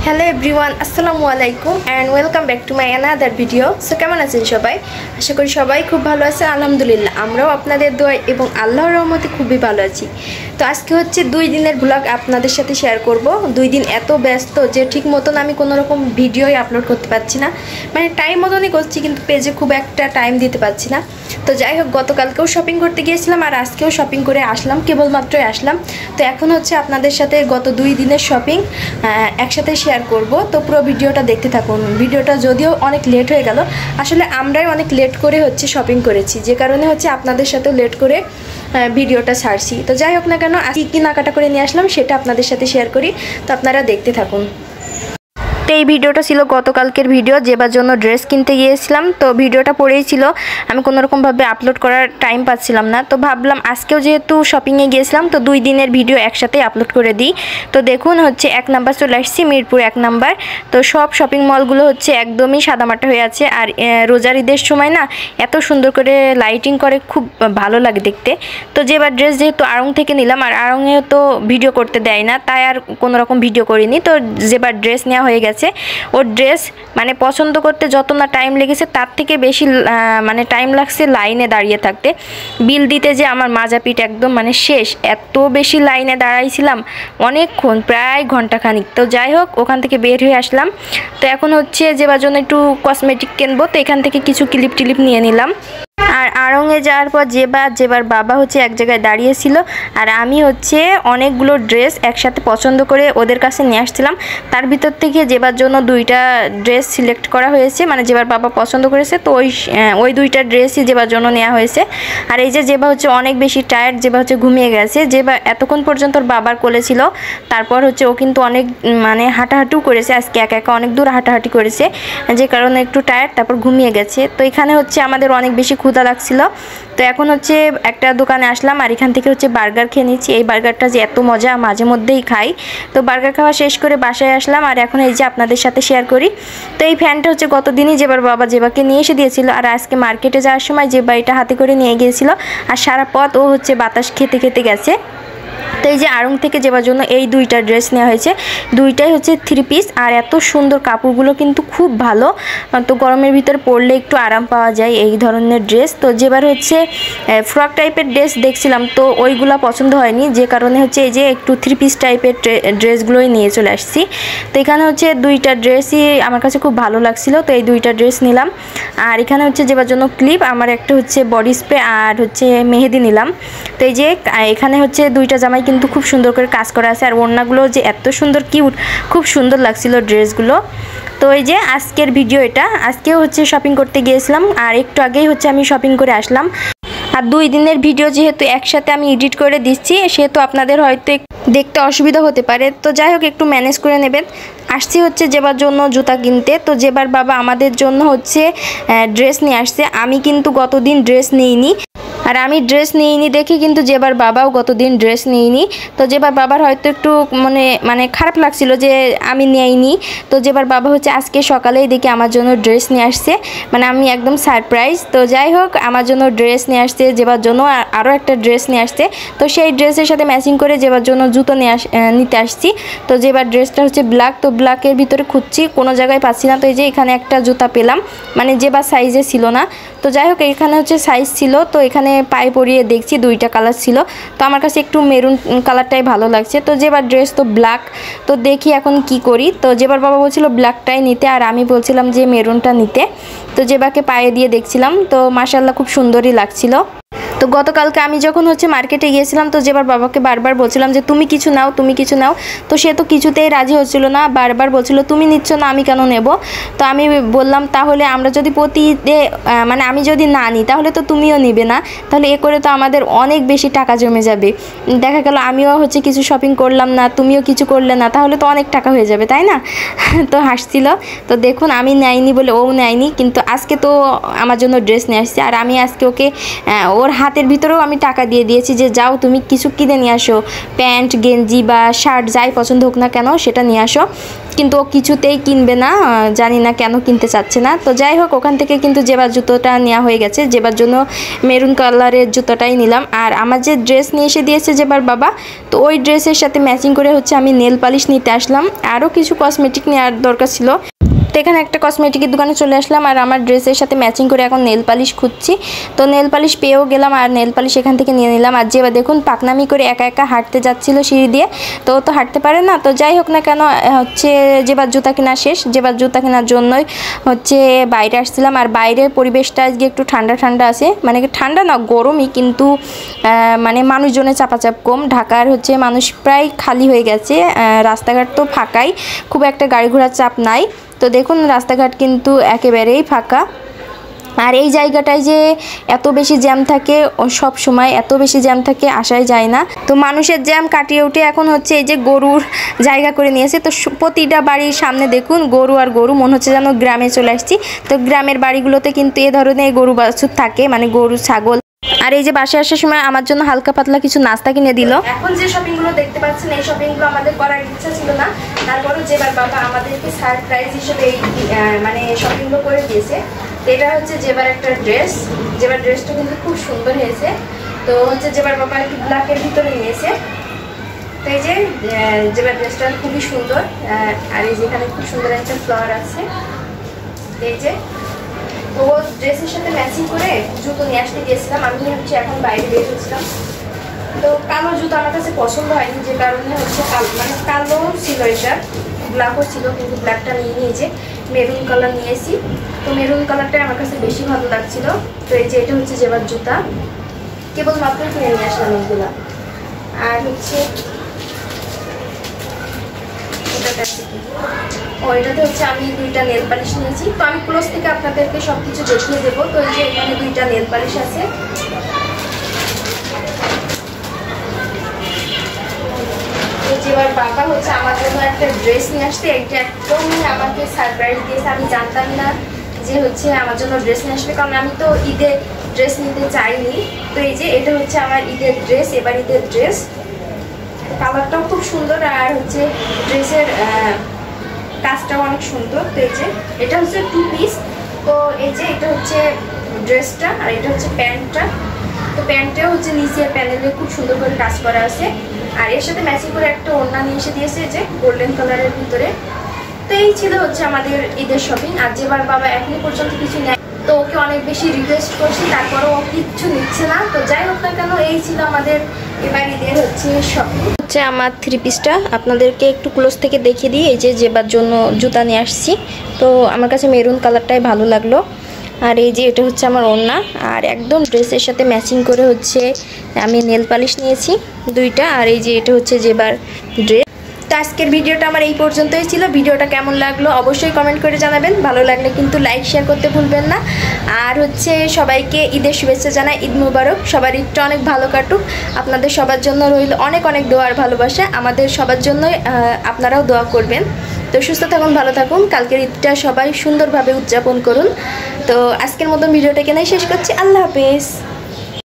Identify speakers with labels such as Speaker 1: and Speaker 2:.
Speaker 1: Hello everyone, আসসালামু আলাইকুম and welcome back to my another video. So কেমন আছেন সবাই? আশা করি সবাই খুব ভালো আছে। আলহামদুলিল্লাহ, আমরাও আপনাদের দোয়া এবং আল্লাহর রহমতে খুবই ভালো আছি। তো আজকে হচ্ছে 2 দিনের ব্লগ আপনাদের সাথে শেয়ার করব। 2 দিন এত ব্যস্ত যে ঠিক মতন আমি কোনো রকম ভিডিওই আপলোড করতে পারছি না, মানে টাইম মতনই করছি কিন্তু পেজে খুব একটা টাইম দিতে পারছি না। তো যাই হোক, গতকালকেও শপিং করতে গিয়েছিলাম আর আজকেও শপিং করে আসলাম, কেবলমাত্রই আসলাম। তো এখন হচ্ছে আপনাদের সাথে গত 2 দিনের শপিং একসাথে শেয়ার করব। তো পুরো ভিডিওটা দেখতে থাকুন। ভিডিওটা যদিও অনেক লেট হয়ে গেল, আসলে আমরাই অনেক লেট করে হচ্ছে শপিং করেছি, যে কারণে হচ্ছে আপনাদের সাথেও লেট করে ভিডিওটা ছাড়ছি। তো যাই হোক না কেন, কী কেনাকাটা করে নিয়ে আসলাম সেটা আপনাদের সাথে শেয়ার করি। তো আপনারা দেখতে থাকুন। তো এই ভিডিওটা ছিল গতকালকের ভিডিও, যেবার জন্য ড্রেস কিনতে গিয়েছিলাম। তো ভিডিওটা পড়েই ছিল, আমি কোনোরকমভাবে আপলোড করার টাইম পাচ্ছিলাম না। তো ভাবলাম আজকেও যেহেতু শপিংয়ে গিয়েছিলাম তো 2 দিনের ভিডিও একসাথেই আপলোড করে দিই। তো দেখুন হচ্ছে 1 নাম্বার চলে আসছি, মিরপুর 1 নাম্বার। তো সব শপিং মলগুলো হচ্ছে একদমই সাদামাটা হয়ে আছে। আর রোজার ঈদের সময় না এত সুন্দর করে লাইটিং করে, খুব ভালো লাগে দেখতে। তো যেবার ড্রেস যেহেতু আড়ং থেকে নিলাম, আর আড়ংয়ে তো ভিডিও করতে দেয় না, তাই আর কোনোরকম ভিডিও করিনি। তো যেবার ড্রেস নেওয়া হয়ে গেছে, ওর ড্রেস মানে পছন্দ করতে যত না টাইম লেগেছে তার থেকে বেশি মানে টাইম লাগছে লাইনে দাঁড়িয়ে থাকতে। বিল দিতে যে আমার মাজাপিট একদম মানে শেষ, এত বেশি লাইনে দাঁড়াইছিলাম অনেকক্ষণ, প্রায় ঘন্টাখানিক। তো যাই হোক, ওখান থেকে বের হয়ে আসলাম। তো এখন হচ্ছে যেবার জন্য একটু কসমেটিক কিনবো, তো এখান থেকে কিছু ক্লিপ টিলিপ নিয়ে নিলাম। আর আড়ংয়ে যাওয়ার পর যেবার বাবা হচ্ছে এক জায়গায় দাঁড়িয়েছিল, আর আমি হচ্ছে অনেকগুলো ড্রেস একসাথে পছন্দ করে ওদের কাছে নিয়ে আসছিলাম। তার ভিতর থেকে যেবার জন্য 2টা ড্রেস সিলেক্ট করা হয়েছে, মানে যেবার বাবা পছন্দ করেছে। তো ওই 2টা ড্রেসই যেবার জন্য নেওয়া হয়েছে। আর এই যেবা হচ্ছে অনেক বেশি টায়ার্ড, যেবা হচ্ছে ঘুমিয়ে গেছে। যেবা এতক্ষণ পর্যন্ত ওর বাবার কোলে ছিল, তারপর হচ্ছে ও কিন্তু অনেক মানে হাঁটাহাঁটিও করেছে, আজকে একা একা অনেক দূর হাঁটাহাঁটি করেছে, যে কারণে একটু টায়ার্ড, তারপর ঘুমিয়ে গেছে। তো এখানে হচ্ছে আমাদের অনেক বেশি ক্ষুধা লাগছিল। তো এখন হচ্ছে একটা দোকানে আসলাম, আর এখান থেকে হচ্ছে বার্গার খেয়ে নিচ্ছি। এই বার্গারটা যে এত মজা, মাঝে মধ্যেই খাই। তো বার্গার খাওয়া শেষ করে বাসায় আসলাম, আর এখন এই যে আপনাদের সাথে শেয়ার করি। তো এই ফ্যানটা হচ্ছে গতদিনই যেবার বাবা যেবাকে নিয়ে এসে দিয়েছিল, আর আজকে মার্কেটে যাওয়ার সময় যেবা এটা হাতে করে নিয়ে গিয়েছিল, আর সারা পথ ও হচ্ছে বাতাস খেতে খেতে গেছে। তো এই যে আড়ং থেকে যেবার জন্য এই 2টা ড্রেস নেওয়া হয়েছে, 2টাই হচ্ছে 3 পিস। আর এত সুন্দর, কাপড়গুলো কিন্তু খুব ভালো। তো গরমের ভিতরে পরলে একটু আরাম পাওয়া যায় এই ধরনের ড্রেস। তো যেবার হচ্ছে ফ্রক টাইপের ড্রেস দেখছিলাম, তো ওইগুলো পছন্দ হয়নি, যে কারণে হচ্ছে এই যে একটু 3 পিস টাইপের ড্রেসগুলোই নিয়ে চলে আসছি। তো এখানে হচ্ছে 2টা ড্রেসই আমার কাছে খুব ভালো লাগছিল, তো এই 2টা ড্রেস নিলাম। আর এখানে হচ্ছে যেবার জন্য ক্লিপ, আমার একটা হচ্ছে বডি স্প্রে আর হচ্ছে মেহেদি নিলাম। তো এই যে এখানে হচ্ছে 2টা জামাই কিন্তু খুব সুন্দর করে কাজ করা আছে, আর ওড়নাগুলো যে এত সুন্দর কিউট, খুব সুন্দর লাগছিল ড্রেসগুলো। তো এই যে আজকের ভিডিও এটা, আজকেও হচ্ছে শপিং করতে গিয়েছিলাম, আর একটু আগেই হচ্ছে আমি শপিং করে আসলাম। আর 2 দিনের ভিডিও যেহেতু একসাথে আমি এডিট করে দিচ্ছি, সেহেতু আপনাদের হয়তো দেখতে অসুবিধা হতে পারে। তো যাই হোক, একটু ম্যানেজ করে নেবেন। আসছি হচ্ছে যেবার জন্য জুতা কিনতে। তো যেবার বাবা আমাদের জন্য হচ্ছে ড্রেস নিয়ে আসছে। আমি কিন্তু গতদিন ড্রেস নিইনি, আর আমি ড্রেস নিইনি দেখে কিন্তু যেবার বাবাও গতদিন ড্রেস নিইনি। তো যেবার বাবার হয়তো একটু মানে খারাপ লাগছিল যে আমি নেইনি। তো যেবার বাবা হচ্ছে আজকে সকালেই দেখি আমার জন্য ড্রেস নিয়ে আসছে, মানে আমি একদম সারপ্রাইজ। তো যাই হোক, আমার জন্য ড্রেস নিয়ে আসছে, যেবার জন্য আরও একটা ড্রেস নিয়ে আসছে। তো সেই ড্রেসের সাথে ম্যাচিং করে যেবার জন্য জুতো নিতে আসছি। তো যেবার ড্রেসটা হচ্ছে ব্ল্যাক, তো ব্ল্যাকের ভিতরে খুঁজছি, কোনো জায়গায় পাচ্ছি না। তো এই যে এখানে একটা জুতা পেলাম, মানে যেবার সাইজে ছিল না। তো যাই হোক, এখানে হচ্ছে সাইজ ছিল, তো এখানে পায়ে পরিয়ে দেখছি 2টা কালার ছিল। তো আমার কাছে একটু মেরুন কালারটাই ভালো লাগছে। তো যেবার ড্রেস তো ব্ল্যাক, তো দেখি এখন কি করি। তো যেবার বাবা বলছিল ব্ল্যাকটাই নিতে, আর আমি বলছিলাম যে মেরুনটা নিতে। তো যেবাকে পায়ে দিয়ে দেখছিলাম, তো মাশাআল্লাহ খুব সুন্দরই লাগছিল। তো গতকালকে আমি যখন হচ্ছে মার্কেটে গিয়েছিলাম, তো যেবার বাবাকে বারবার বলছিলাম যে তুমি কিছু নাও, তুমি কিছু নাও। তো সে তো কিছুতেই রাজি হচ্ছিল না, বারবার বলছিল তুমি নিচ্ছ না, আমি কেন নেব। তো আমি বললাম তাহলে আমরা যদি মানে আমি যদি না নিই তাহলে তো তুমিও নিবে না, তাহলে এ করে তো আমাদের অনেক বেশি টাকা জমে যাবে। দেখা গেল আমিও হচ্ছে কিছু শপিং করলাম না, তুমিও কিছু করলে না, তাহলে তো অনেক টাকা হয়ে যাবে, তাই না? তো হাসছিল। তো দেখুন, আমি নেয়নি বলে ও নেয়নি, কিন্তু আজকে তো আমার জন্য ড্রেস নিয়ে আসছে। আর আমি আজকে ওকে ওর হাত হাতের ভিতরেও আমি টাকা দিয়ে দিয়েছি যে যাও তুমি কিছু কিনে নিয়ে আসো, প্যান্ট গেঞ্জি বা শার্ট যাই পছন্দ হোক না কেন সেটা নিয়ে আসো। কিন্তু ও কিছুতেই কিনবে না, জানি না কেন কিনতে চাচ্ছে না। তো যাই হোক, ওখান থেকে কিন্তু জেবার জুতোটা নেওয়া হয়ে গেছে। জেবার জন্য মেরুন কালারের জুতোটাই নিলাম। আর আমার যে ড্রেস নিয়ে এসে দিয়েছে জেবার বাবা, তো ওই ড্রেসের সাথে ম্যাচিং করে হচ্ছে আমি নেল পালিশ নিতে আসলাম। আরও কিছু কসমেটিক নেওয়ার দরকার ছিল, তো এখানে একটা কসমেটিকের দোকানে চলে আসলাম আর আমার ড্রেসের সাথে ম্যাচিং করে এখন নেল পালিশ খুঁজছি। তো নেল পালিশ পেয়েও গেলাম আর নেল পালিশ এখান থেকে নিয়ে নিলাম। আর যেবার দেখুন পাকনামি করে একা একা হাঁটতে যাচ্ছিল সিঁড়ি দিয়ে, তো ও তো হাঁটতে পারে না। তো যাই হোক না কেন, হচ্ছে যেবার জুতা কেনা শেষ, যেবার জুতা কেনার জন্যই হচ্ছে বাইরে আসছিলাম। আর বাইরের পরিবেশটা আজকে একটু ঠান্ডা ঠান্ডা আছে, মানে ঠান্ডা না গরমই, কিন্তু মানে মানুষজনের চাপাচাপ কম। ঢাকার হচ্ছে মানুষ প্রায় খালি হয়ে গেছে, রাস্তাঘাট তো ফাঁকাই, খুব একটা গাড়ি ঘোড়ার চাপ নাই। তো দেখুন রাস্তাঘাট কিন্তু একেবারেই ফাঁকা। আর এই জায়গাটায় যে এত বেশি জ্যাম থাকে, সব সময় এত বেশি জ্যাম থাকে, আসাই যায় না। তো মানুষের জ্যাম কাটিয়ে উঠে এখন হচ্ছে এই যে গরুর জায়গা করে নিয়েছে। তো প্রতিটা বাড়ির সামনে দেখুন গরু আর গরু, মনে হচ্ছে যেন গ্রামে চলে আসছি। তো গ্রামের বাড়িগুলোতে কিন্তু এ ধরনের গরু বাছুর থাকে, মানে গরু ছাগল। আর এই যে বাসায় আসার সময় আমার জন্য হালকা পাতলা কিছু নাস্তা কিনে দিল। এখন যে শপিংগুলো দেখতে পাচ্ছেন এই শপিংগুলো আমাদের করার ইচ্ছা ছিল না, তারপরে যেবার বাবা আমাদেরকে সারপ্রাইজ হিসেবে এই মানে শপিংগুলো করে দিয়েছে। তো এটা হচ্ছে যেবার একটা ড্রেস, যেবার ড্রেসটা কিন্তু খুব সুন্দর হয়েছে। তো হচ্ছে যেবার বাবা একটু ব্ল্যাকের ভিতরে নিয়েছে। তো এই যে যেবার ড্রেসটা খুবই সুন্দর, আর এই যেখানে খুব সুন্দর একটা ফ্লাওয়ার আছে। এই যে তো ড্রেসের সাথে ম্যাচিং করে জুতো নিয়ে আসতে গিয়েছিলাম। আমি হচ্ছে এখন বাইরে বের হচ্ছিলাম, তো কালো জুতো আমার কাছে পছন্দ হয়নি, যে কারণে হচ্ছে মানে কালো ছিল, এটা ব্ল্যাকও ছিল, কিন্তু ব্ল্যাকটা নিয়ে নিয়েছে, মেরুন কালার নিয়েছি। তো মেরুন কালারটাই আমার কাছে বেশি ভালো লাগছিল। তো এই যে এটা হচ্ছে যেবার জুতা, কেবলমাত্র কিনে নিয়ে আসলাম এইগুলা। আর হচ্ছে ওইটাতে হচ্ছে আমি দুইটা নেল পালিশ নিয়েছি। তো আমি ক্লোজ থেকে আপনাদেরকে সবকিছু দেখিয়ে দেবো। তো এই যে এখানে দুইটা নেল পালিশ আছে। তো যেবার বাবা হচ্ছে আমার জন্য একটা ড্রেস নিয়ে আসতে, এটা একদমই আমাকে সারপ্রাইজ দিয়েছে। আমি জানতাম না যে হচ্ছে আমার জন্য ড্রেস নিয়ে আসবে, কারণ আমি তো ঈদে ড্রেস নিতে চাইনি। তো এই যে এটা হচ্ছে আমার ঈদের ড্রেস, এবার ঈদের ড্রেস, কালারটাও খুব সুন্দর আর হচ্ছে ড্রেসের কাজটাও অনেক সুন্দর। তো এই যে এটা হচ্ছে 2 পিস। তো এই যে এটা হচ্ছে ড্রেসটা আর এটা হচ্ছে প্যান্টটা। তো প্যান্টটাও হচ্ছে নিচে প্যানেলে খুব সুন্দর করে কাজ করা আছে। আর এর সাথে ম্যাচিং করে একটা ওড়না নিয়ে এসে দিয়েছে যে গোল্ডেন কালারের ভিতরে। তো এই ছিল হচ্ছে আমাদের ঈদের শপিং। আর যেবার বাবা এখনো পর্যন্ত কিছু নেয়, তো ওকে অনেক বেশি রিকোয়েস্ট করছি, তারপরেও ও কিচ্ছু নিচ্ছে না। তো যাই হোক না কেন, এই ছিল আমাদের এবার ঈদের হচ্ছে শপিং। হচ্ছে আমার 3 পিসটা আপনাদেরকে একটু ক্লোজ থেকে দেখিয়ে দিই। এই যে যেবার জন্য জুতা নিয়ে আসছি, তো আমার কাছে মেরুন কালারটাই ভালো লাগলো। আর এই যে এটা হচ্ছে আমার ওড়না, আর একদম ড্রেসের সাথে ম্যাচিং করে হচ্ছে আমি নেল পালিশ নিয়েছি দুইটা। আর এই যে এটা হচ্ছে যেবার ড্রেস। তো আজকের ভিডিওটা আমার এই পর্যন্তই ছিল। ভিডিওটা কেমন লাগলো অবশ্যই কমেন্ট করে জানাবেন, ভালো লাগলে কিন্তু লাইক শেয়ার করতে ভুলবেন না। আর হচ্ছে সবাইকে ঈদের শুভেচ্ছা জানাই, ঈদ মুবারক, সবার ঈদটা অনেক ভালো কাটুক। আপনাদের সবার জন্য রইল অনেক অনেক দোয়ার ভালোবাসা, আমাদের সবার জন্যই আপনারাও দোয়া করবেন। তো সুস্থ থাকুন, ভালো থাকুন, কালকের ঈদটা সবাই সুন্দরভাবে উদযাপন করুন। তো আজকের মতো ভিডিওটা এখানেই শেষ করছি। আল্লাহ হাফেজ।